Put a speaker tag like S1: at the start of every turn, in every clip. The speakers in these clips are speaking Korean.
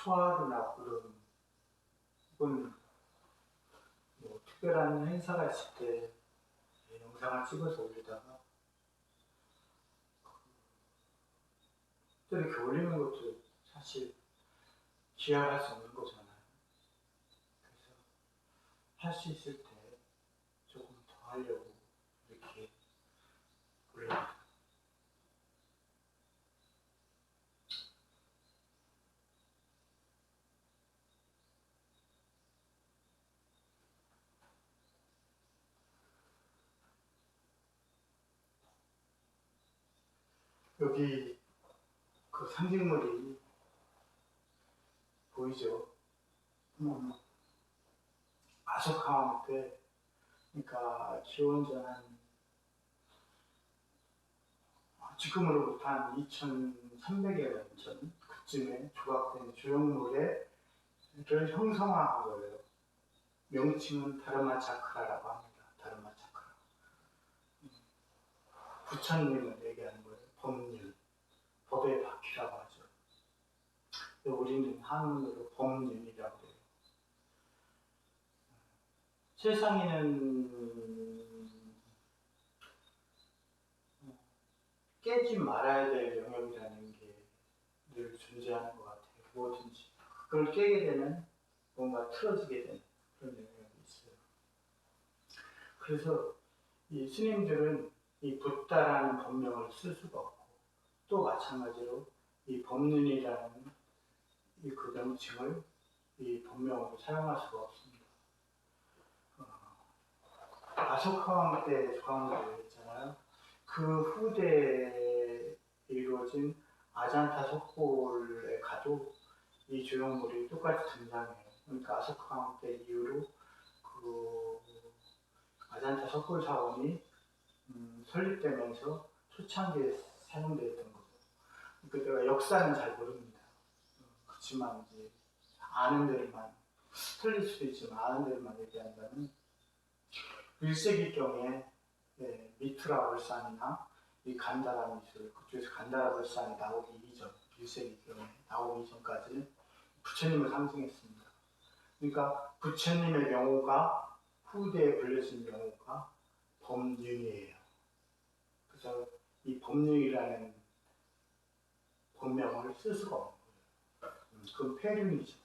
S1: 초하루나 구름 혹은 뭐 특별한 행사가 있을 때 영상을 찍어서 올리다가 또 이렇게 올리는 것도 사실 기약할 수 없는 거잖아요. 그래서 할 수 있을 때 조금 더 하려고 이렇게 올립니다. 여기 그 상징물이 보이죠? 아소카 때, 그러니까 기원전 한 지금으로부터 한 2300여 년 전 그쯤에 조각된 조형물을 형성한 거예요. 명칭은 다르마 차크라라고 합니다. 다르마 차크라. 부처님을 얘기하는 거예요. 법륜, 법의 바퀴라고 하죠. 우리는 한문으로 법륜이라고 해요. 세상에는 깨지 말아야 될 영역이라는 게 늘 존재하는 것 같아요. 뭐든지. 그걸 깨게 되면 뭔가 틀어지게 되는 그런 영역이 있어요. 그래서 이 스님들은 이 붓다라는 법명을 쓸 수가 없고, 또 마찬가지로 이 법륜이라는 이 그 명칭을 이 법명으로 사용할 수가 없습니다. 아소카 왕 때 조각물을 했잖아요. 그 후대에 이루어진 아잔타 석굴에 가도 이 조형물이 똑같이 등장해요. 그러니까 아소카 왕 때 이후로 그 아잔타 석굴 사원이 설립되면서 초창기에 사용되었던 거죠. 그러니까 내가 역사는 잘 모릅니다. 그렇지만 이제 아는 데를만, 틀릴 수도 있지만 아는 데를만 얘기한다면 1세기경에 미투라 월산이나 이 간다라 미술, 그쪽에서 간다라 월산이 나오기 이전, 1세기경에 나오기 이전까지는 부처님을 상징했습니다. 그러니까 부처님의 명호가 후대에 불려진 명호가 법륜이에요. 그래서 이 법륜이라는 본명을 쓸 수가 없는 거예요. 그건 폐륜이죠.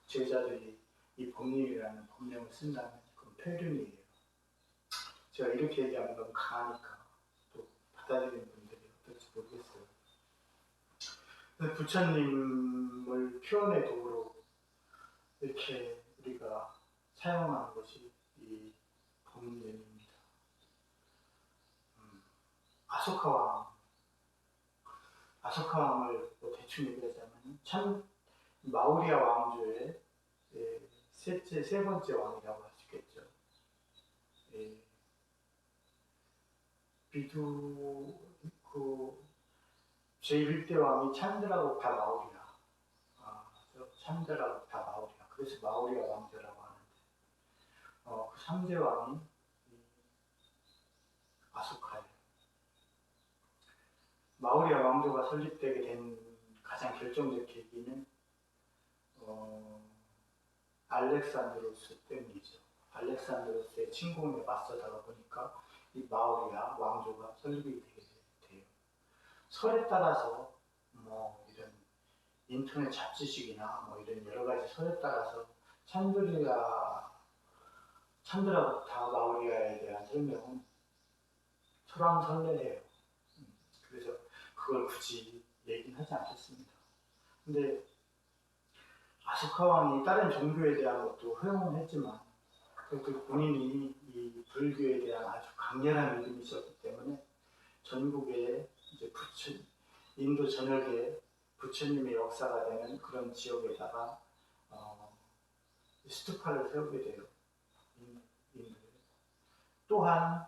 S1: 제자들이 이 법륜이라는 본명을 쓴다면 그건 폐륜이에요. 제가 이렇게 얘기하면 너무 강하니까 또 받아들이는 분들이 어떨지 모르겠어요. 부처님을 표현의 도구로 이렇게 우리가 사용하는 것이 이 법륜입니다. 아소카 왕을 뭐 대충 얘기하자면 참 마우리아 왕조의 세 번째 왕이라고 할 수 있겠죠. 비두 그 제1대 왕이 찬드라고타 마우리아. 찬드라고타 마우리아. 그래서 마우리아 왕조라고 하는데, 그 3대 왕이 아소카예요. 마우리아 왕조가 설립되게 된 가장 결정적 계기는 알렉산드로스 때문이죠. 알렉산드로스의 침공에 맞서다가 보니까 이 마우리아 왕조가 설립이 되게 돼요. 설에 따라서 뭐 이런 인터넷 잡지식이나 뭐 이런 여러 가지 설에 따라서 찬드라부타 마우리아에 대한 설명은 설왕설래예요. 그래서 그걸 굳이 얘기는 하지 않겠습니다. 근데 아소카 왕이 다른 종교에 대한 것도 허용은 했지만 그 본인이 이 불교에 대한 아주 강렬한 믿음이 있었기 때문에 전국에 이제 인도 전역에 부처님의 역사가 되는 그런 지역에다가 스투파를 세우게 돼요. 또한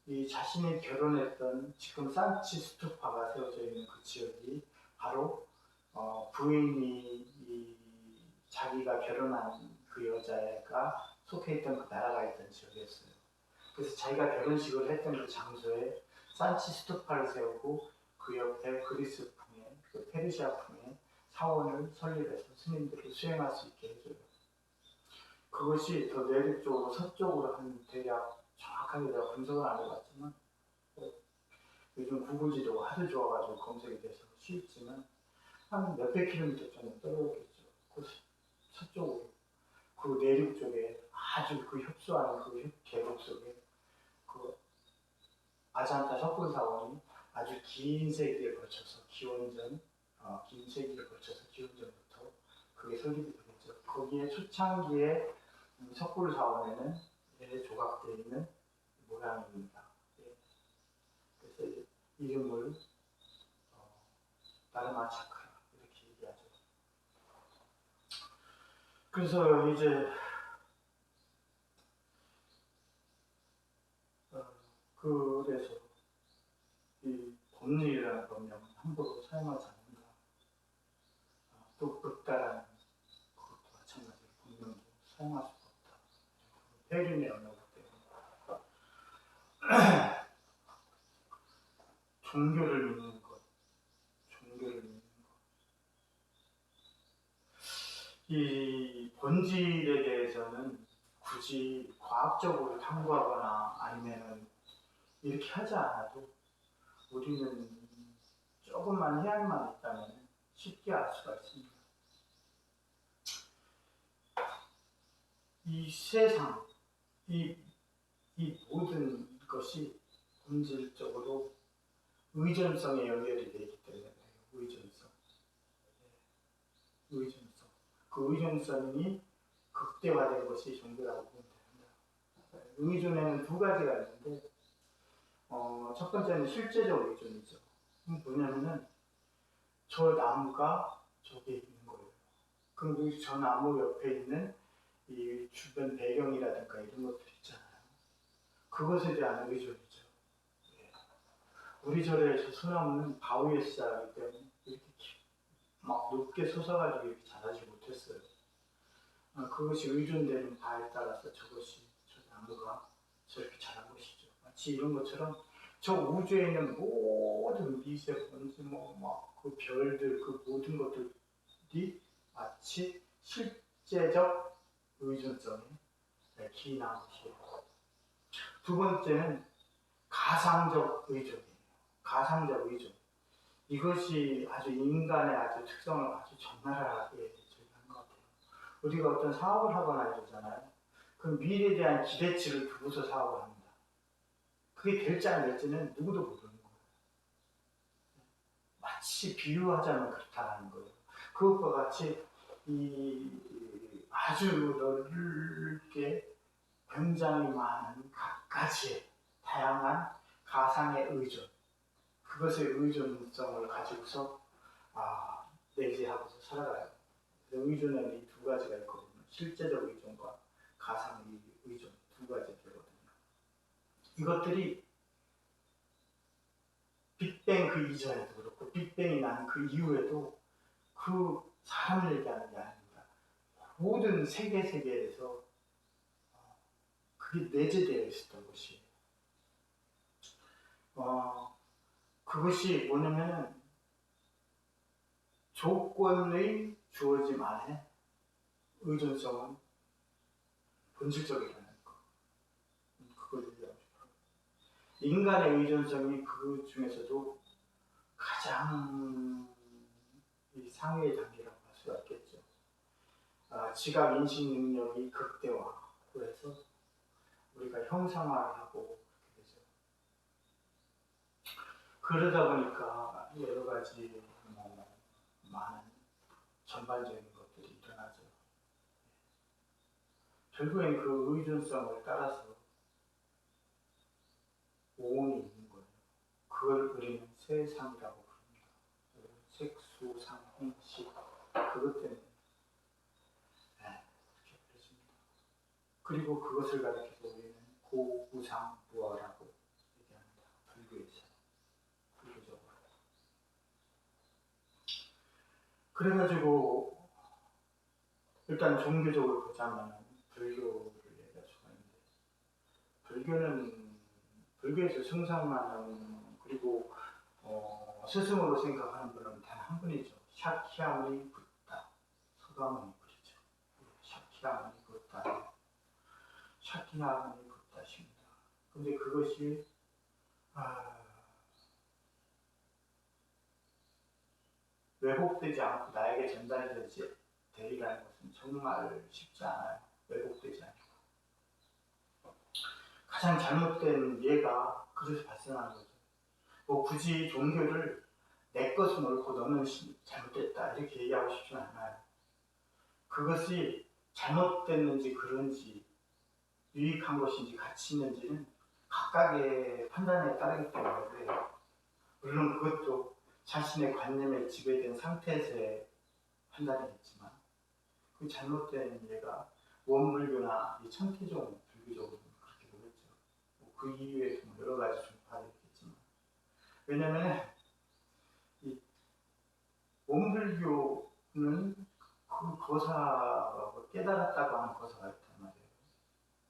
S1: 이 자신이 결혼했던 지금 산치 스투파가 세워져 있는 그 지역이 바로 부인이 자기가 결혼한 그 여자가 속해 있던 그 나라가 있던 지역이었어요. 그래서 자기가 결혼식을 했던 그 장소에 산치 스투파를 세우고 그 옆에 그리스풍의 그 페르시아풍의 사원을 설립해서 스님들을 수행할 수 있게 해줘요. 그것이 더 내륙적으로 서쪽으로 한 대략 정확하게 내가 분석을 안 해봤지만 요즘 구글 지도가 하도 좋아가지고 검색이 돼서 쉽지만 한 몇백 킬로미터 정도 떨어졌겠죠. 그 서쪽으로 그 내륙 쪽에 아주 그 협소한 그 계곡 속에 그 아잔타 석굴사원이 아주 긴 세기에 걸쳐서 긴 세기에 걸쳐서 기원전부터 그게 설립이 되겠죠. 거기에 초창기에 석굴사원에는 조각되어 있는 모양입니다. 예. 그래서 이름을 다르마 차크라 이렇게 얘기하죠. 그래서 이제 그래서 이 법률이라는 법령은 함부로 사용하지 않는다. 또 극다라는 그것도 마찬가지로 법령도 사용할 수가 없다. 폐륜의 언어이기 때문에 종교를 믿는 것, 이 본질에 대해서는 굳이 과학적으로 탐구하거나 아니면은 이렇게 하지 않아도 우리는 조금만 해야만 있다면 쉽게 알 수가 있습니다. 이 세상, 이 모든 것이 본질적으로 의존성에 연결이 되기 때문에 의존성. 그 의존성이 극대화된 것이 종교라고 보면 됩니다. 의존에는 두 가지가 있는데 첫 번째는 실제적 의존이죠. 뭐냐면은 저 나무가 저기에 있는 거예요. 그럼 저 나무 옆에 있는 이 주변 배경이라든가 이런 것들 있잖아요. 그것에 대한 의존이죠. 예. 우리 절에 저 소나무는 바위에 자라기 때문에 이렇게 막 높게 솟아가지고 이렇게 자라지 못했어요. 그것이 의존되는 바에 따라서 저것이 저 나무가 저렇게 자란 것이죠. 마치 이런 것처럼 저 우주에 있는 모든 미세먼지, 그 별들, 그 모든 것들이 마치 실제적 의존성에 기인한 것이에요. 두 번째는 가상적 의존이에요. 가상적 의존. 이것이 아주 인간의 아주 특성을 아주 적나라하게 제기한 것 같아요. 우리가 어떤 사업을 하거나 이러잖아요. 그럼 미래에 대한 기대치를 두고서 사업을 합니다. 그게 될지 안 될지는 누구도 모르는 거예요. 마치 비유하자면 그렇다는 거예요. 그것과 같이 아주 넓게 굉장히 많은 각가지의 다양한 가상의 의존, 그것의 의존성을 가지고서 내재하고서 살아가요. 의존에는 이 두 가지가 있거든요. 실제적 의존과 가상 의존 두 가지 되거든요. 이것들이 빅뱅 그 이전에도 그렇고 빅뱅이 난 그 이후에도 그 사람을 얘기하는 게 아닙니다. 모든 세계에서 그게 내재되어 있었던 것이에요. 그것이 뭐냐면 조건의 주어짐 안에 의존성은 본질적이라는 거. 그걸 얘기하고 싶어요. 인간의 의존성이 그 중에서도 가장 상위의 단계라고 할 수가 있겠죠. 지각 인식 능력이 극대화로 해서 우리가 형상화를 하고 그렇게 되죠. 그러다 보니까 여러 가지 많은 전반적인 것들이 일어나죠. 결국엔 그 의존성을 따라서 오온이 있는 거예요. 그걸 우리는 세상이라고 부릅니다. 색수상행식 그것 때문에 그렇게 그랬습니다. 그리고 그것을 가리켜서 우리는 고우상부어라고 얘기합니다. 불교에서. 불교적으로. 그래가지고 일단 종교적으로 보자면 불교를 얘기할 수가 있는데 불교에서 승상하는 그리고 스승으로 생각하는 분은 단 한 분이죠. 샤키야무니 붓다. 서가모니 부리죠. 샤키야무니 붓다. 샤키야무니 붓다십니다. 근데 그것이 왜곡되지 않고 나에게 전달되지 되리라는 것은 정말 쉽지 않아요. 왜곡되지 않고. 가장 잘못된 예가 그래서 발생하는 거죠. 뭐 굳이 종교를 내 것은 옳고 너는 잘못됐다 이렇게 얘기하고 싶진 않아요. 그것이 잘못됐는지 그런지 유익한 것인지 가치 있는지는 각각의 판단에 따르기 때문에 그래요. 물론 그것도 자신의 관념에 지배된 상태에서의 판단이겠지만 그 잘못된 예가 원불교나 이 천태종 불교적으로 그렇게 보겠죠. 그 이후에 여러 가지 종파가 있겠지만 왜냐하면 이 원불교는 그 거사가 깨달았다고 하는 거사가 있단 말이에요.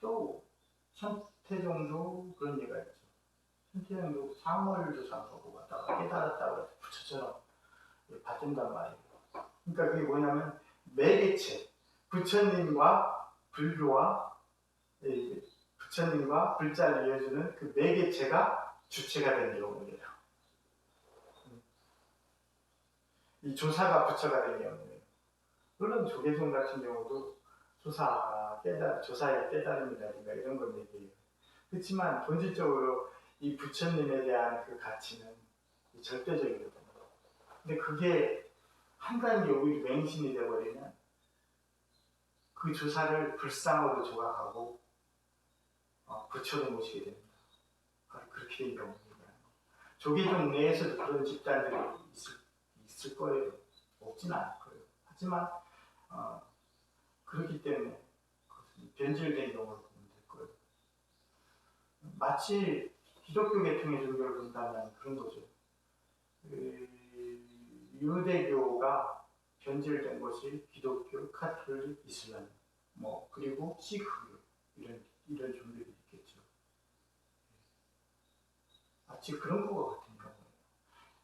S1: 또 천태종도 그런 예가 있죠. 천태종도 사물조사 보고 갔다가 깨달았다고 해서 부처처럼 받든단 말이에요. 그러니까 그게 뭐냐면 매개체, 부처님과 불교와 부처님과 불자를 이어주는 그 매개체가 주체가 된 경우예요. 이 조사가 부처가 된 경우예요. 물론 조계종 같은 경우도 조사의 깨달음이라든가 이런 걸 얘기해요. 그렇지만 본질적으로 이 부처님에 대한 그 가치는 절대적이거든요. 근데 그게 한 단계 오히려 맹신이 되어버리면 그 조사를 불상으로 조각하고 부처로 모시게 됩니다. 그렇게 된 경우입니다. 조계종 내에서도 그런 집단들이 있을 거예요. 없지는 않을 거예요. 하지만 그렇기 때문에 변질된 경우를 보면 될 거예요. 마치 기독교 계통의 종교를 본다면 그런 거죠. 유대교가 변질된 것이 기독교, 카톨릭, 이슬람, 그리고 시크교 이런 종교들이 있겠죠. 마치 그런 것 같은 경우예요.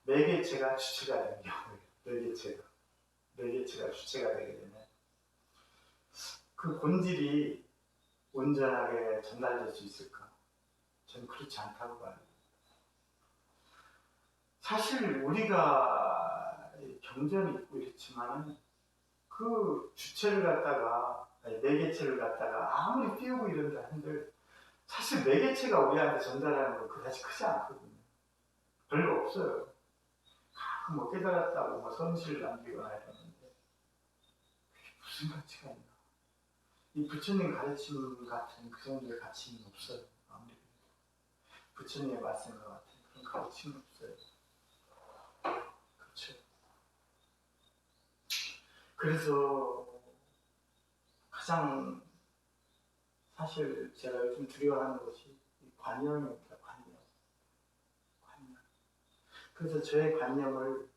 S1: 매개체가 주체가 되는 경우예요. 매개체가 주체가 되게 되면 그 본질이 온전하게 전달될 수 있을까? 저는 그렇지 않다고 봐요. 사실 우리가 경전이 있고 이렇지만 그 주체를 갖다가 매개체를 갖다가 아무리 띄우고 이런다 한들 사실 매개체가 우리한테 전달하는 건 그다지 크지 않거든요. 별거 없어요. 가끔 깨달았다고 성실을 남기거나 이러는데 그게 무슨 가치가 있나? 이 부처님 가르침 같은 그 정도의 가치는 없어요. 아무리 부처님의 말씀과 같은 그런 가르침은 없어요. 그렇죠. 그래서 가장 사실 제가 요즘 두려워하는 것이 관념입니다. 관념. 그래서 저의 관념을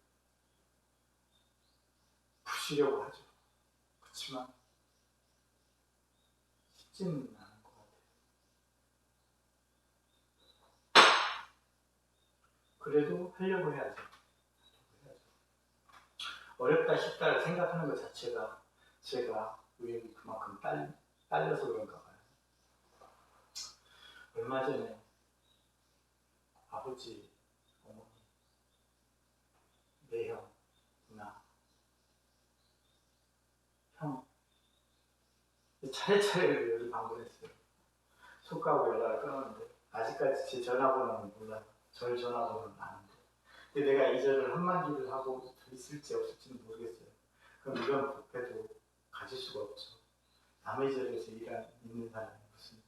S1: 부시려고 하죠. 그렇지만 쉽지는 않은 것 같아요. 그래도 하려고 해야죠. 어렵다 쉽다 생각하는 것 자체가 제가 우연히 그만큼 딸려서 그런가 봐요. 얼마 전에 아버지, 어머니, 매형, 누나, 형 차례차례 여기 방문했어요. 속가고 연락을 끊었는데 아직까지 제 전화번호는 몰라요. 저희 전화번호는 아는데 근데 내가 이 절을 한마디를 하고 있을지 없을지는 모르겠어요. 그럼 이런 부패도 가질 수가 없죠. 남의 절에서 있는 사람이 무슨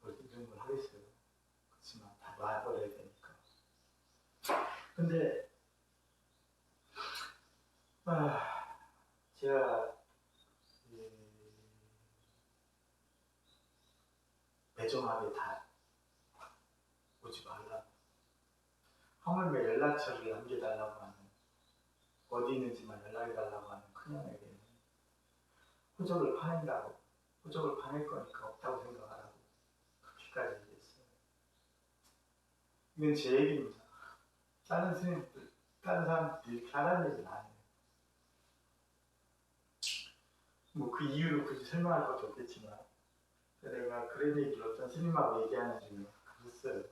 S1: 이런 걸 하겠어요. 그렇지만 다 놔버려야 되니까. 근데 제가 배종합에 다 오지 말라고 하물며 연락처를 남겨달라고 하는 어디 있는지만 연락해달라고 하는 큰형에게는 호적을 파낸다고 호적을 파낼 거니까 없다고 생각하라고 그렇게까지 얘기했어요. 이건 제 얘기입니다. 다른 스님들, 다른 사람들이 이렇게 하라는 얘기는 아니에요. 뭐 그 이유를 굳이 설명할 것도 없겠지만 내가 그런 얘기를 어떤 스님하고 얘기하는 중에 그랬어요.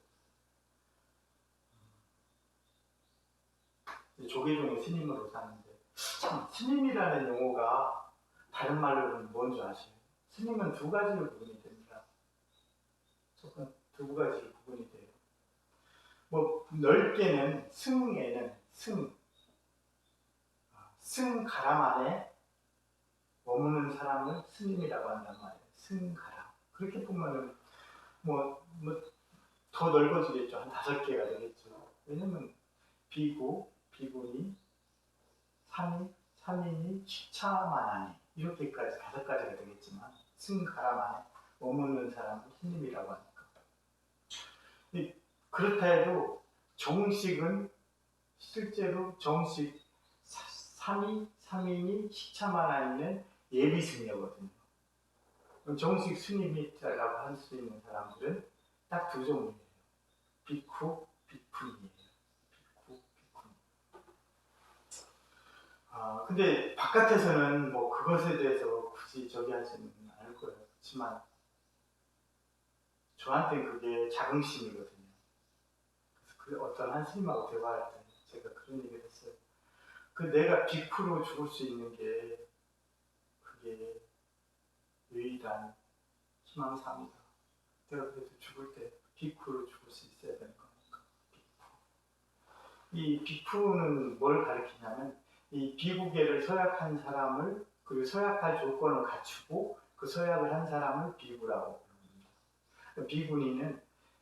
S1: 조계종의 스님으로 사는데 참 스님이라는 용어가 다른 말로는 뭔지 아세요? 스님은 두 가지로 구분이 됩니다. 두 가지로 구분이 돼요. 뭐 넓게는 승에는 승가람 안에 머무는 사람을 스님이라고 한단 말이에요. 승가람. 그렇게 보면은 더 넓어지겠죠. 한 5개가 되겠죠. 왜냐면 비구, 비구니, 삼인이, 식차만하니 이렇게까지 5가지가 되겠지만 승가람 안에 머무는 사람을 스님이라고 하니까. 그렇다 해도 정식은 실제로 정식 3인이 식차만하니는 예비스님이거든요. 정식 스님이라고 할 수 있는 사람들은 딱 2종류예요. 비쿠, 비쿠니예요. 비쿠, 비쿠니. 근데 바깥에서는 뭐 그것에 대해서 굳이 저기 하지는 않을 거예요. 그렇지만 저한테는 그게 자긍심이거든요. 그래서 어떤 한 스님하고 대화할 때 제가 그런 얘기를 했어요. 내가 비쿠로 죽을 수 있는 게 그게 유일한 희망사입니다. 내가 그래도 죽을 때 비쿠로 죽을 수 있어야 되는 거니까. 이 비쿠는 뭘 가리키냐면 이 비구계를 서약한 사람을 그리고 서약할 조건을 갖추고 그 서약을 한 사람을 비구라고 부릅니다. 비구니는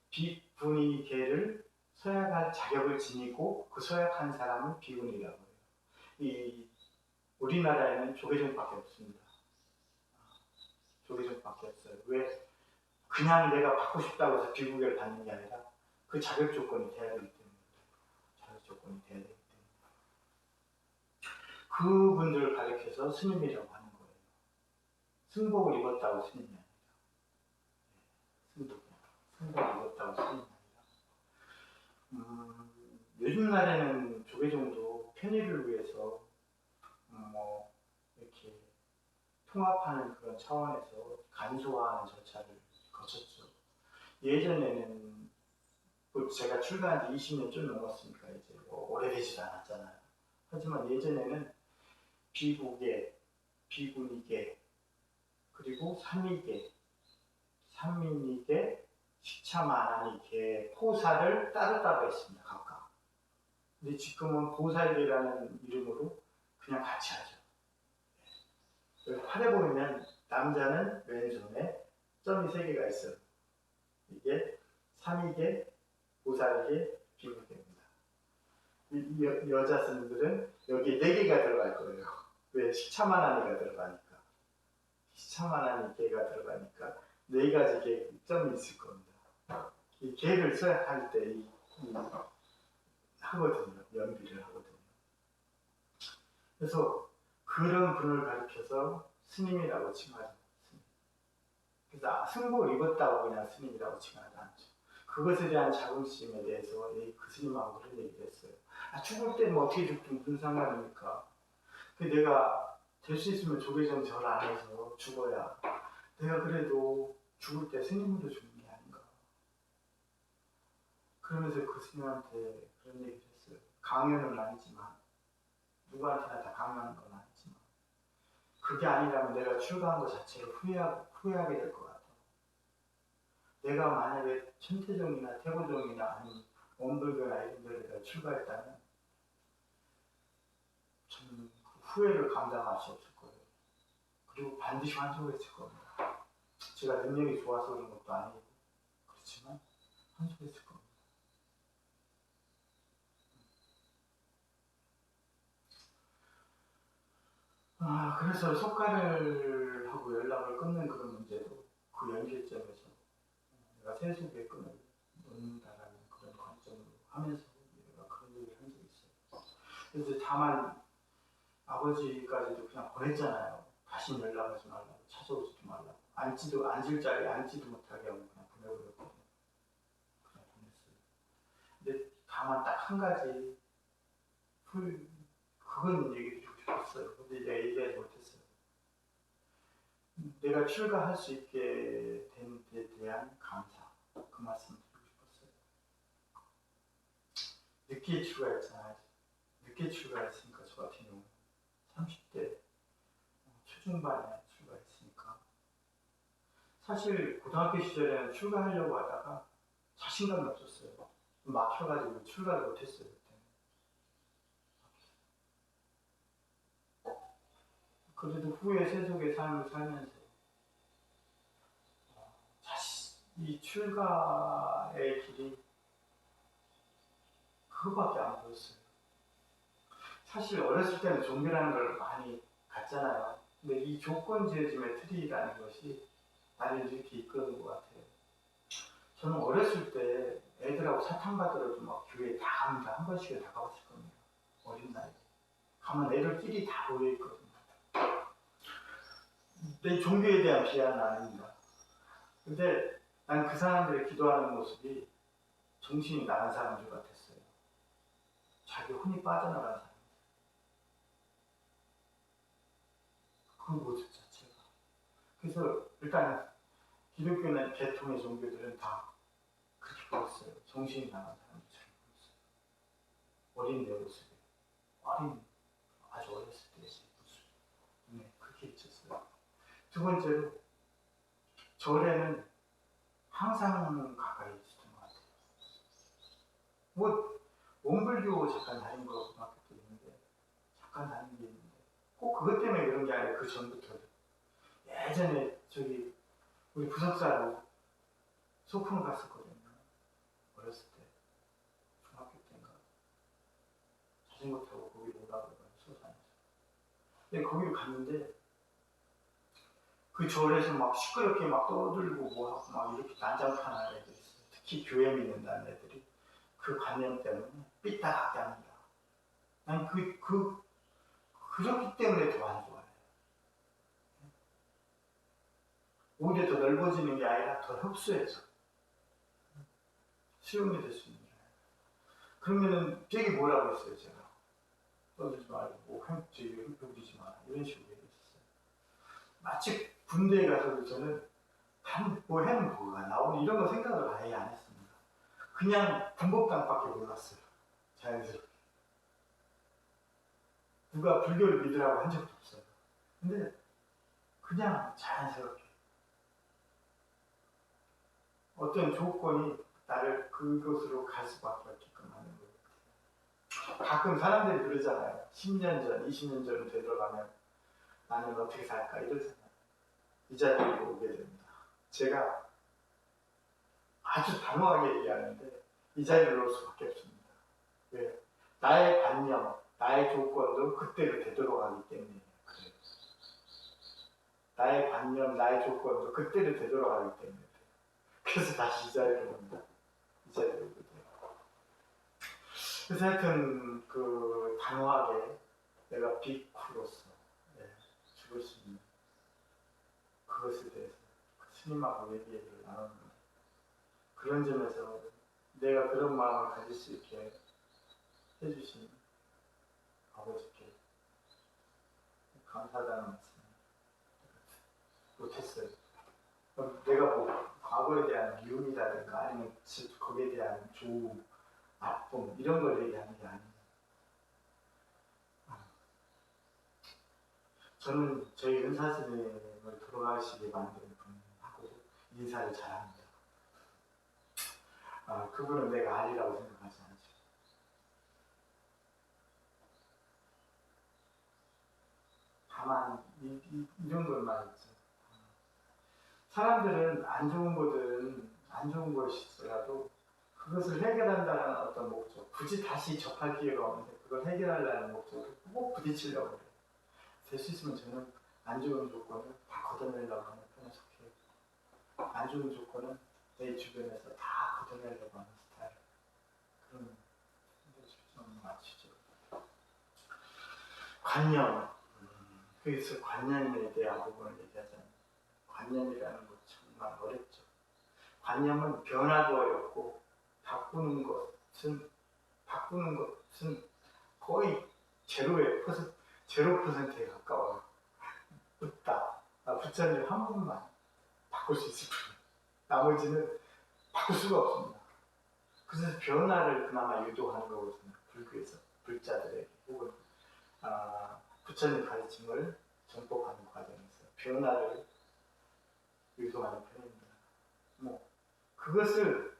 S1: 비구니계를 서약할 자격을 지니고 그 서약한 사람을 비구니라고 해요. 이 우리나라에는 조계종밖에 없습니다. 조계종밖에 없어요. 왜? 그냥 내가 받고 싶다고 해서 비구계를 받는 게 아니라 그 자격 조건이 돼야 되기 때문에 자격 조건이 돼야 되기 때문에 그분들을 가리켜서 스님이라고 하는 거예요. 승복을 입었다고 스님이 아니라 승복을 입었다고 스님이 아니라 요즘 날에는 조계종도 편의를 위해서 이렇게 통합하는 그런 차원에서 간소화하는 절차를 거쳤죠. 예전에는 제가 출가한 지 20년 좀 넘었으니까 이제 오래되지 않았잖아요. 하지만 예전에는 비구계, 비구니계, 그리고 삼위계, 삼민이계, 식차만하니계, 포사를 따로따로 했습니다. 각각. 근데 지금은 보살계라는 이름으로 그냥 같이 하죠. 여기 팔에 보면 남자는 왼손에 점이 3개가 있어요. 이게 삼위계, 보살계, 비구계입니다. 여자 스님들은 여기 4개가 들어갈 거예요. 왜? 식차만하니가 들어가니까. 식차만하니 계가 들어가니까 4가지 점이 있을 겁니다. 이 계를 서약할 때 하거든요. 연비를 하거든요. 그래서 그런 분을 가리켜서 스님이라고 칭하죠. 그래서 승복을 입었다고 그냥 스님이라고 칭하지 않죠. 그것에 대한 자긍심에 대해서 그 스님하고 그런 얘기를 했어요. 죽을 때는 어떻게 죽든 무슨 상관입니까? 내가 될 수 있으면 조계종 절 안에서 죽어야 내가 그래도 죽을 때 스님으로 죽는 게 아닌가. 그러면서 그 스님한테 그런 얘기를 했어요. 강요는 아니지만 누구한테나 다 강요하는 건 아니지만 그게 아니라면 내가 출가한 것 자체를 후회하게 될 것 같아. 내가 만약에 천태종이나 태고종이나 아니면 원불교나 이런 데를 내가 출가했다면 저는 후회를 감당할 수 없을 거예요. 그리고 반드시 환송했을 겁니다. 제가 능력이 좋아서 그런 것도 아니고 그렇지만 환송했을 겁니다. 그래서 석가를 하고 연락을 끊는 그런 문제도 그 연결점에서 내가 세속의 끈을 놓는다라는 그런 관점으로 하면서 내가 그런 얘기를 한 적이 있어요. 그래서 다만 아버지까지도 그냥 보냈잖아요. 다시 연락하지 말라고, 찾아오지도 말라고, 앉을 자리에 앉지도 못하게 하고 그냥 보내버렸거든요. 그냥 보냈어요. 근데 다만 딱 한 가지 그건 얘기해 주고 싶었어요. 근데 내가 얘기하지 못했어요. 내가 출가할 수 있게 된 데 대한 감사, 그 말씀 드리고 싶었어요. 늦게 출가했잖아요. 늦게 출가했으니까 저 같은 경우 30대 초중반에 출가했으니까 사실 고등학교 시절에는 출가하려고 하다가 자신감이 없었어요. 막혀가지고 출가를 못했어요. 그래도 후에 세속의 삶을 살면서 이 출가의 길이 그거밖에 안 보였어요. 사실 어렸을 때는 종교라는 걸 많이 갔잖아요. 근데 이 조건지어짐의 틀이라는 것이 나를 이렇게 이끄는 것 같아요. 저는 어렸을 때 애들하고 사탕 받으러 막 교회에 다 갑니다. 한 번씩은 다 가봤을 겁니다. 어린 나이에. 가면 애들끼리 다 모여있거든요. 내 종교에 대한 비하는 아닙니다. 근데 난 그 사람들의 기도하는 모습이 정신이 나간 사람들 같았어요. 자기 혼이 빠져나간 사람. 그 모습 자체가. 그래서 일단 기독교는 계통의 종교들은 다 그렇게 보였어요. 정신이 나간 사람들처럼 보였어요. 어린 내 모습이. 아주 어렸을 때의 모습. 네, 그렇게 있었어요. 두 번째로, 절에는 항상 가까이 있었던 것 같아요. 뭐, 원불교 잠깐 다닌 거 고등학교 때 있는데, 잠깐 다닌 게 있는데, 꼭 그것 때문에 그런 게 아니라 그 전부터. 예전에 우리 부석사로 소풍을 갔었거든요. 어렸을 때. 중학교 때인가. 자전거 타고 거기 오라고 소산에서. 근데 거기를 갔는데, 그 절에서 막 시끄럽게 막 떠들고 뭐하고 막 이렇게 난장판 하는 애들이 있어요. 특히 교회 믿는다는 애들이 그 관념 때문에 삐딱하게 합니다. 난 그렇기 때문에 더 안 좋아해요. 오히려 더 넓어지는 게 아니라 더 흡수해서 수용이 될 수 있는 게 아니라. 그러면은 되게 뭐라고 했어요, 제가. 떠들지 말고, 흡수 부리지 마라. 이런 식으로 얘기했었어요. 마치 군대에 가서도 저는 뭐 해는 뭐가 나오는 이런 거 생각을 아예 안 했습니다. 그냥 군법당밖에 몰랐어요. 자연스럽게. 누가 불교를 믿으라고 한 적도 없어요. 근데 그냥 자연스럽게 어떤 조건이 나를 그곳으로 갈 수밖에 없게끔 하는 거예요. 가끔 사람들이 그러잖아요. 10년 전, 20년 전 되돌아가면 나는 어떻게 살까 이러잖아요. 이 자리로 오게 됩니다. 제가 아주 단호하게 얘기하는데 이 자리로 올 수밖에 없습니다. 왜? 나의 관념, 나의 조건도 그때로 되돌아가기 때문에 그래요. 나의 관념, 나의 조건도 그때로 되돌아가기 때문에 그래요. 그래서 다시 이 자리로 옵니다. 이 자리로 오게 돼요. 그래서 하여튼 단호하게 내가 비쿠로서 죽을 수 있는 그것에 대해서 스님하고 얘기를 나누는 거예요. 그런 점에서 내가 그런 마음을 가질 수 있게 해주신 아버지께 감사하다는 말씀을 못했어요. 내가 뭐 과거에 대한 미움이라든가 아니면 거기에 대한 조움, 아픔 이런 걸 얘기하는 게 아니에요. 저는 저희 은사스님을 돌아가시게 만든 분하고 인사를 잘합니다. 그분은 내가 아니라고 생각하지 않죠. 다만 이런 것만 있죠. 사람들은 안 좋은 거든 안 좋은 것이더라도 그것을 해결한다는 어떤 목적, 굳이 다시 접할 기회가 없는데 그걸 해결하려는 목적으로 꼭 부딪히려고 해요. 될 수 있으면 저는 안 좋은 조건을 다 걷어내려고 하는 편에 속해요. 안 좋은 조건은 내 주변에서 다 걷어내려고 하는 스타일. 그런 좀 맞추죠. 관념. 그래서 관념에 대한 부분을 얘기하자면 관념이라는 것 정말 어렵죠. 관념은 변화도 어렵고 바꾸는 것은 거의 0%에 가까워요. 붙다 부처님 한 분만 바꿀 수 있을 뿐이에요. 나머지는 바꿀 수가 없습니다. 그래서 변화를 그나마 유도하는 거거든요. 불교에서 불자들에게 혹은 부처님 가르침을 정복하는 과정에서 변화를 유도하는 편입니다. 뭐 그것을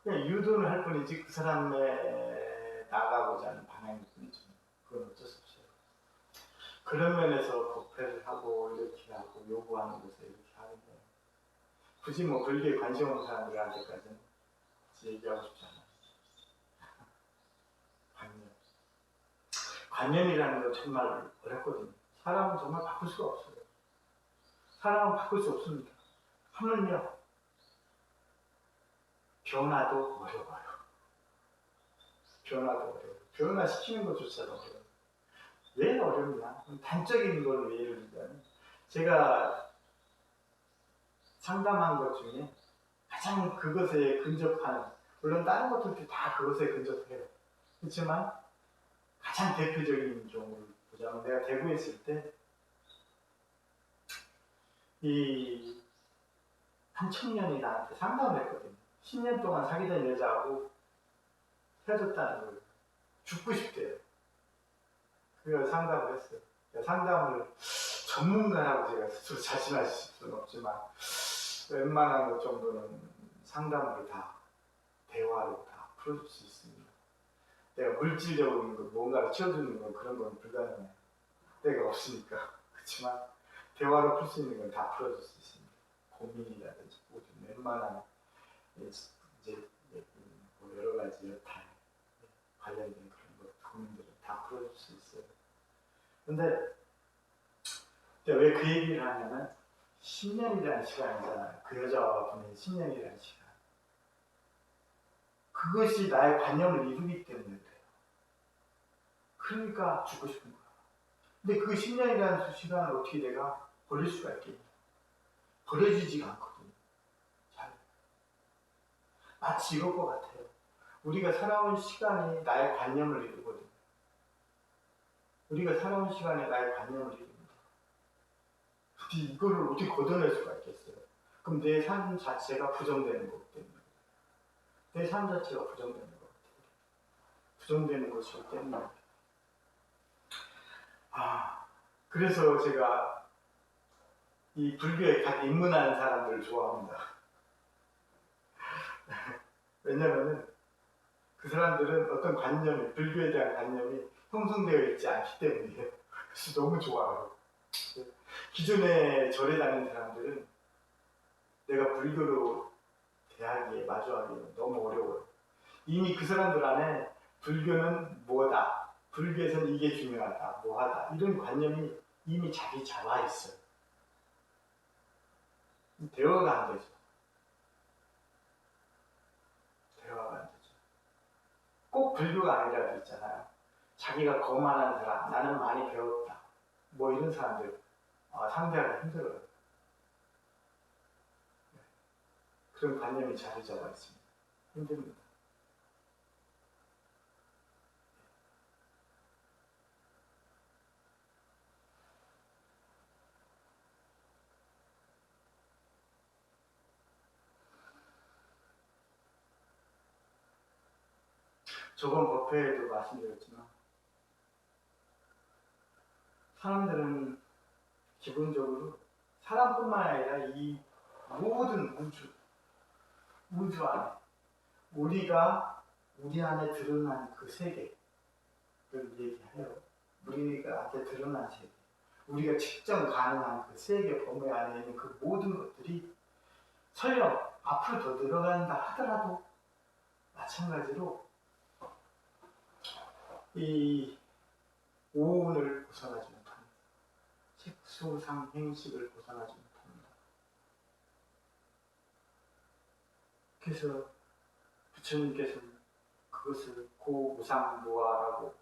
S1: 그냥 유도를 할 뿐이지 그 사람의 나가고자 하는 방향일 뿐이죠. 그건 어쩔 수 없어요. 그런 면에서 법회를 하고 이렇게 하고 요구하는 곳에 이렇게 하는데 굳이 뭐 불교에 관심 없는 사람들한테까지는 얘기하고 싶지 않아요. 관념이라는 건 정말 어렵거든요. 사람은 정말 바꿀 수가 없어요. 사람은 바꿀 수 없습니다. 하물며 변화도 어려워요. 변화도 어려워요. 변화시키는 것조차도 어려워요. 왜 어렵냐? 단적인 걸로 예를 들면 제가 상담한 것 중에 가장 그것에 근접하는, 물론 다른 것들도 다 그것에 근접해요. 그렇지만 가장 대표적인 경우를 보자면 내가 대구에 있을 때 이 한 청년이 나한테 상담을 했거든요. 10년 동안 사귀던 여자하고 헤어졌다는 거예요. 죽고 싶대요. 그래서 상담을 했어요. 상담을 전문가라고 제가 스스로 자신할 수는 없지만 웬만한 것 정도는 상담으로 다 대화로 다 풀어줄 수 있습니다. 내가 물질적인 거 뭔가를 채워주는 건 그런 건 불가능해요. 때가 없으니까. 그렇지만 대화로 풀 수 있는 건 다 풀어줄 수 있습니다. 고민이라든지 모든 웬만한 이제 뭐 여러 가지 여타 관련된 그런 것 고민들을 다 풀어줄 수 있어요. 근데 왜 그 얘기를 하냐면 10년이라는 시간이잖아요. 그 여자와 보낸 10년이라는 시간. 그것이 나의 관념을 이루기 때문에 그래요. 그러니까 죽고 싶은 거야. 근데 그 10년이라는 시간을 어떻게 내가 버릴 수가 있겠냐. 버려지지가 않거든요. 잘. 마치 이럴 것 같아요. 우리가 살아온 시간이 나의 관념을 이루거든요. 우리가 살아온 시간에 나의 관념을 이룹니다. 근데 이거를 어떻게 걷어낼 수가 있겠어요? 그럼 내 삶 자체가 부정되는 거기 때문에. 내 삶 자체가 부정되는 거기 때문에. 부정되는 것이기 때문에. 그래서 제가 이 불교에 갓 입문하는 사람들을 좋아합니다. 왜냐면은 그 사람들은 어떤 관념이, 불교에 대한 관념이 형성되어 있지 않기 때문이에요. 그래서 너무 좋아요. 기존에 절에 다니는 사람들은 내가 불교로 대하기에, 마주하기에 너무 어려워요. 이미 그 사람들 안에 불교는 뭐다, 불교에서는 이게 중요하다, 뭐하다, 이런 관념이 이미 자기 잡아 있어요. 대화가 안 되죠. 대화가 안 되죠. 꼭 불교가 아니라도 있잖아요. 자기가 거만한 사람, 나는 많이 배웠다, 뭐 이런 사람들 상대하기 힘들어요. 그런 관념이 자리 잡아 있습니다. 힘듭니다. 저번 법회에도 말씀드렸지만 사람들은 기본적으로 사람뿐만 아니라 이 모든 우주 안에 우리가 우리 안에 드러난 그 세계를 얘기해요. 우리가 안에 드러난 세계, 우리가 측정 가능한 그 세계 범위 안에 있는 그 모든 것들이 설령 앞으로 더 늘어간다 하더라도 마찬가지로 이 오온을 벗어나지 못합니다. 식수상 행식을 벗어나지 못합니다. 그래서 부처님께서는 그것을 고무상무아라고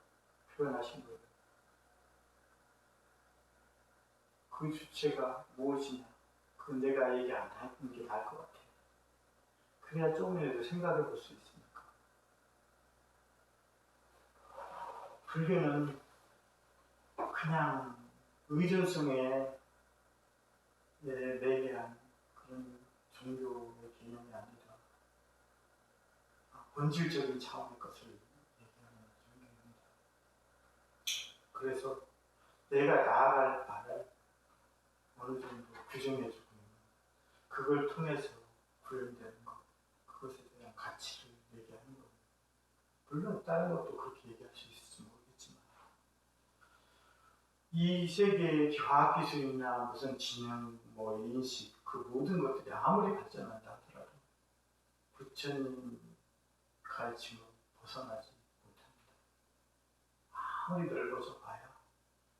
S1: 표현하신 거예요. 그 주체가 무엇이냐? 그건 내가 얘기 안 하는 게 나을 것 같아요. 그래야 조금이라도 생각해 볼 수 있으니까. 불교는 그냥 의존성에 매개한 그런 종교의 개념이 아니라 본질적인 차원의 것을 얘기하는 종교입니다. 그래서 내가 나아갈 바를 어느 정도 규정해주고 그걸 통해서 구현되는 것, 그것에 대한 가치를 얘기하는 겁니다. 물론 다른 것도 그렇게 얘기할 수 있을지 모르겠지만 이 세계의 과학기술이나 무슨 지능, 인식, 그 모든 것들이 아무리 발전한다 하더라도 부처님 가르침을 벗어나지 못합니다. 아무리 넓어져 봐야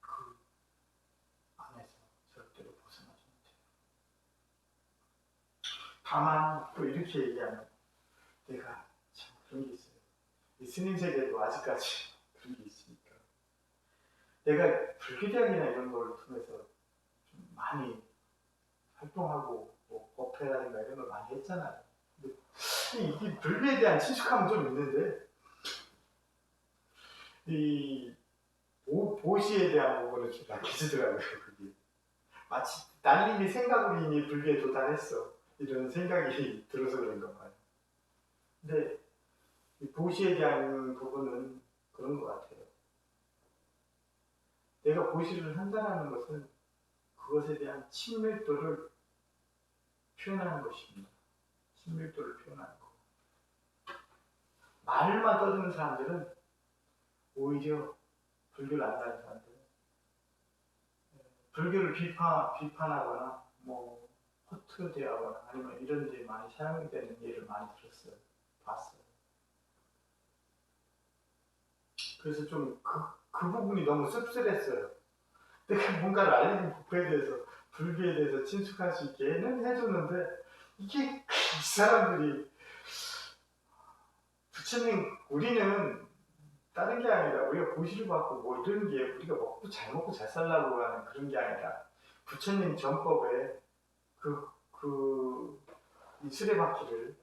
S1: 그 안에서 절대로 벗어나지 못해요. 다만 또 이렇게 얘기하면 내가 참 그런 게 있어요. 이 스님 세계도 아직까지 그런 게 있으니까 내가 불교대학이나 이런 걸 통해서 좀 많이 활동하고 법회라든가 이런 걸 많이 했잖아요. 근데 이 불교에 대한 친숙함은 좀 있는데 이 보시에 대한 부분은 좀 약해지더라고요. 그게 마치 날님이 생각으로 이미 불교에 도달했어 이런 생각이 들어서 그런가 봐요. 근데 이 보시에 대한 부분은 그런 것 같아요. 내가 보시를 한다는 것은 그것에 대한 친밀도를 표현하는 것입니다. 친밀도를 표현하는 거. 말만 떠드는 사람들은 오히려 불교를 안다는 사람들은 불교를 비판하거나 허투루대하거나 아니면 이런 데 많이 사용되는 예를 많이 들었어요. 봤어요. 그래서 좀 그 부분이 너무 씁쓸했어요. 내가 뭔가를 알리는 법에 대해서 불교에 대해서 친숙할 수 있게는 해줬는데 이게 이 사람들이 부처님 우리는 다른 게 아니라 우리가 보시를 받고 이런 게 우리가 먹고 잘 살라고 하는 그런 게 아니라 부처님 전법에 이 수레바퀴를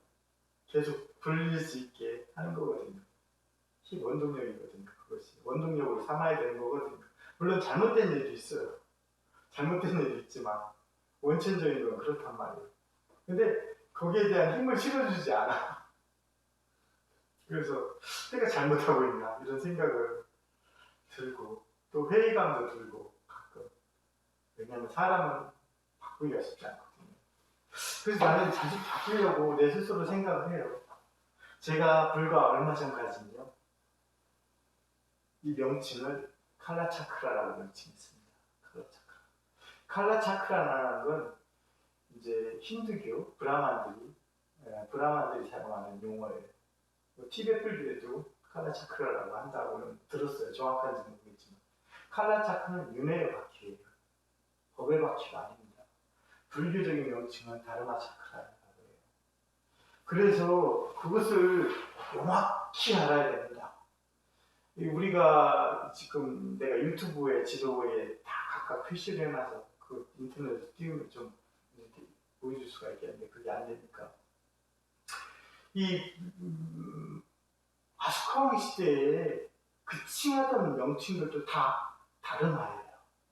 S1: 계속 돌릴 수 있게 하는 거거든요. 이 원동력이거든요. 그것이 원동력으로 삼아야 되는 거거든요. 물론 잘못된 일도 있어요. 잘못된 일도 있지만 원천적인 건 그렇단 말이에요. 근데 거기에 대한 힘을 실어주지 않아. 그래서 내가 잘못하고 있나 이런 생각을 들고 또 회의감도 들고 가끔. 왜냐하면 사람은 바꾸기가 쉽지 않거든요. 그래서 나는 자주 바꾸려고 내 스스로 생각을 해요. 제가 불과 얼마 전까지는요 이 명칭을 칼라차크라라고 명칭했습니다. 칼라차크라라는 건 이제 힌두교 브라만들이 사용하는 용어예요. 티베트 불교에도 칼라차크라라고 한다고는 들었어요. 정확한지 모르겠지만 칼라차크는 윤회의 바퀴예요. 법의 바퀴가 아닙니다. 불교적인 명칭은 다르마차크라라고 해요. 그래서 그것을 정확히 알아야 됩니다. 우리가 지금 내가 유튜브에 지도에 다 각각 표시를 해놔서 그 인터넷에 띄우면 좀 이렇게 보여줄 수가 있겠는데 그게 안 되니까 이 아스카왕 시대에 그 칭하던 명칭들도 다 다르마예요.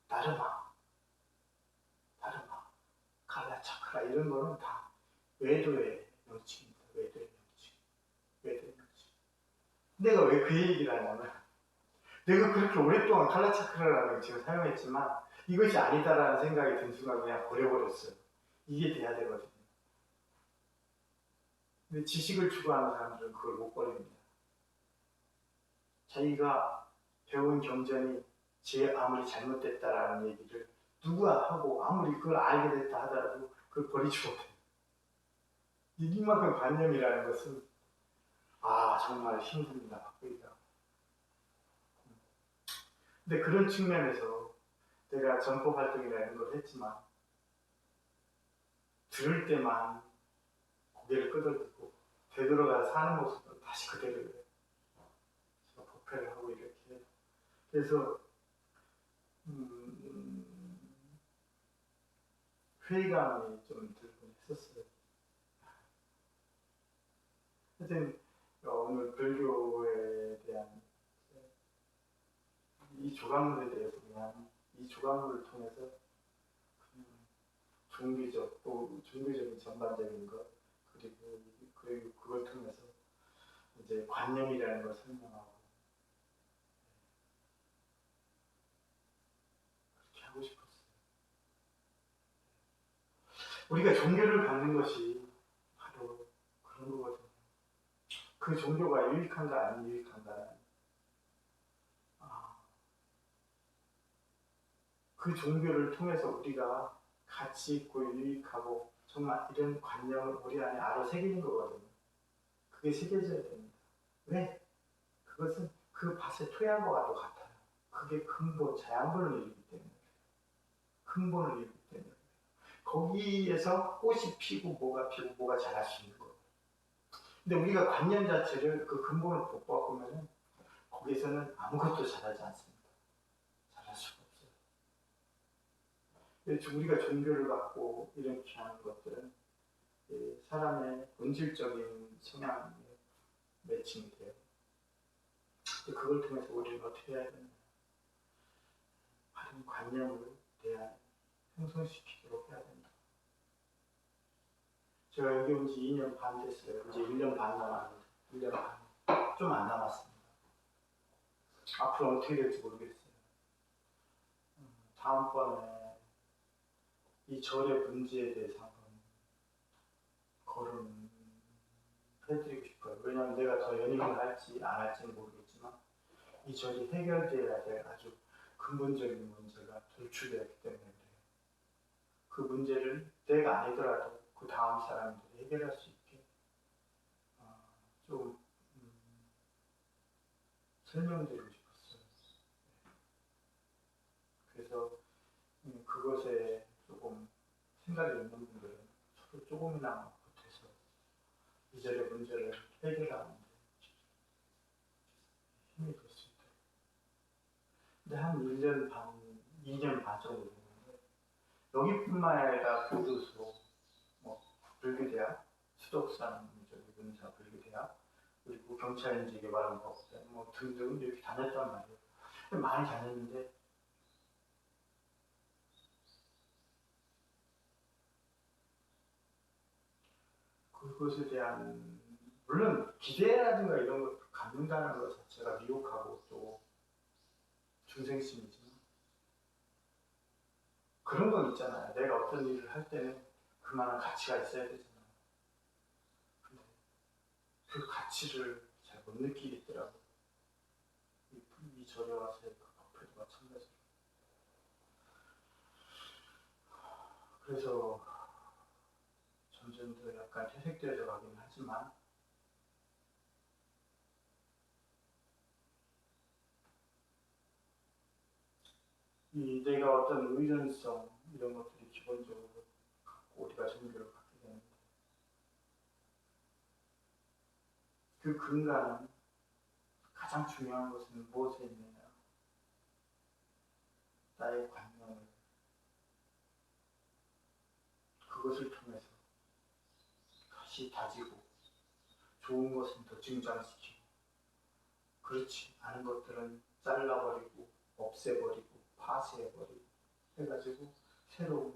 S1: 다르마, 칼라차크라 이런 거는 다 외도의 명칭입니다. 외도의 명칭. 내가 왜 그 얘기를 하냐면 내가 그렇게 오랫동안 칼라차크라라는 명칭을 사용했지만 이것이 아니다라는 생각이 든 순간 그냥 버려버렸어요. 이게 돼야 되거든요. 근데 지식을 추구하는 사람들은 그걸 못 버립니다. 자기가 배운 경전이 아무리 잘못됐다라는 얘기를 누가 하고 아무리 그걸 알게 됐다 하더라도 그걸 버리지 못해요. 이만큼 관념이라는 것은 정말 힘듭니다. 바꾸기가. 근데 그런 측면에서 내가 전법 활동이나 이런 걸 했지만 들을 때만 고개를 끄덕이고 되돌아가서 사는 모습은 다시 그대로예요. 제가 법회를 하고 이렇게 그래서 회의감이 좀 들곤 했었어요. 하여튼 오늘 불교에 대한 이 조각물에 대해서 그냥 이 조각물을 통해서 종교적인 전반적인 것, 그리고 그걸 통해서 이제 관념이라는 걸 설명하고 그렇게 하고 싶었어요. 우리가 종교를 갖는 것이 바로 그런 거거든요. 그 종교가 유익한가 안 유익한가, 그 종교를 통해서 우리가 가치 있고 유익하고 정말 이런 관념을 우리 안에 알아 새기는 거거든요. 그게 새겨져야 됩니다. 왜? 그것은 그 밭의 토양과도 같아요. 그게 자양분을 이루기 때문에. 근본을 이루기 때문에. 거기에서 꽃이 피고 뭐가 자랄 수 있는 거예요. 근데 우리가 관념 자체를 그 근본을 못 바꾸면 거기서는 아무것도 자라지 않습니다. 자랄 수가 없어요. 우리가 종교를 갖고 이렇게 하는 것들은 사람의 본질적인 성향에 매칭이 돼요. 그걸 통해서 우리는 어떻게 해야 되냐? 바른 관념을 형성시키도록 해야 된다. 제가 여기 온 지 2년 반 됐어요. 이제 1년 반 남았는데, 1년 반. 좀 안 남았습니다. 앞으로 어떻게 될지 모르겠어요. 다음번에 이 절의 문제에 대해서 한번 거론해드리고 싶어요. 왜냐하면 내가 더 연임을 할지 안 할지는 모르겠지만 이 절이 해결되어야 될 아주 근본적인 문제가 돌출되었기 때문에 그래요. 그 문제를 내가 아니더라도 그 다음 사람들이 해결할 수 있게 좀 설명드리고 싶었어요. 그래서 그것에 조금 생각이 있는 분들은 서로 조금이나마 보태서 이 절의 문제를 해결하는 데 힘이 될 수 있도록. 근데 한 1년 반, 2년 반 정도 됐는데 여기뿐만 아니라 교도소, 불교대학, 수덕산 문사 불교대학, 그리고 경찰인지 개발원법대 등등 이렇게 다녔단 말이에요. 많이 다녔는데 그것에 대한 물론 기대라든가 이런 걸 갖는다는 것 자체가 미혹하고 또 중생심이지만 그런 건 있잖아요. 내가 어떤 일을 할 때는 그만한 가치가 있어야 되잖아요. 근데 그 가치를 잘 못 느끼겠더라고요. 이 절에 와서 그 법회도 마찬가지로. 그래서 점점 더 약간 퇴색되어져 가긴 하지만 내가 어떤 의존성 이런 것들이 기본적으로 갖고 우리가 종교를 갖게 되는데 그 근간은 가장 중요한 것은 무엇에 있느냐? 나의 관념을 그것을 통해서 다시 다지고 좋은 것은 더 증장시키고 그렇지 않은 것들은 잘라버리고 없애버리고 파쇄해버리고 해가지고 새로운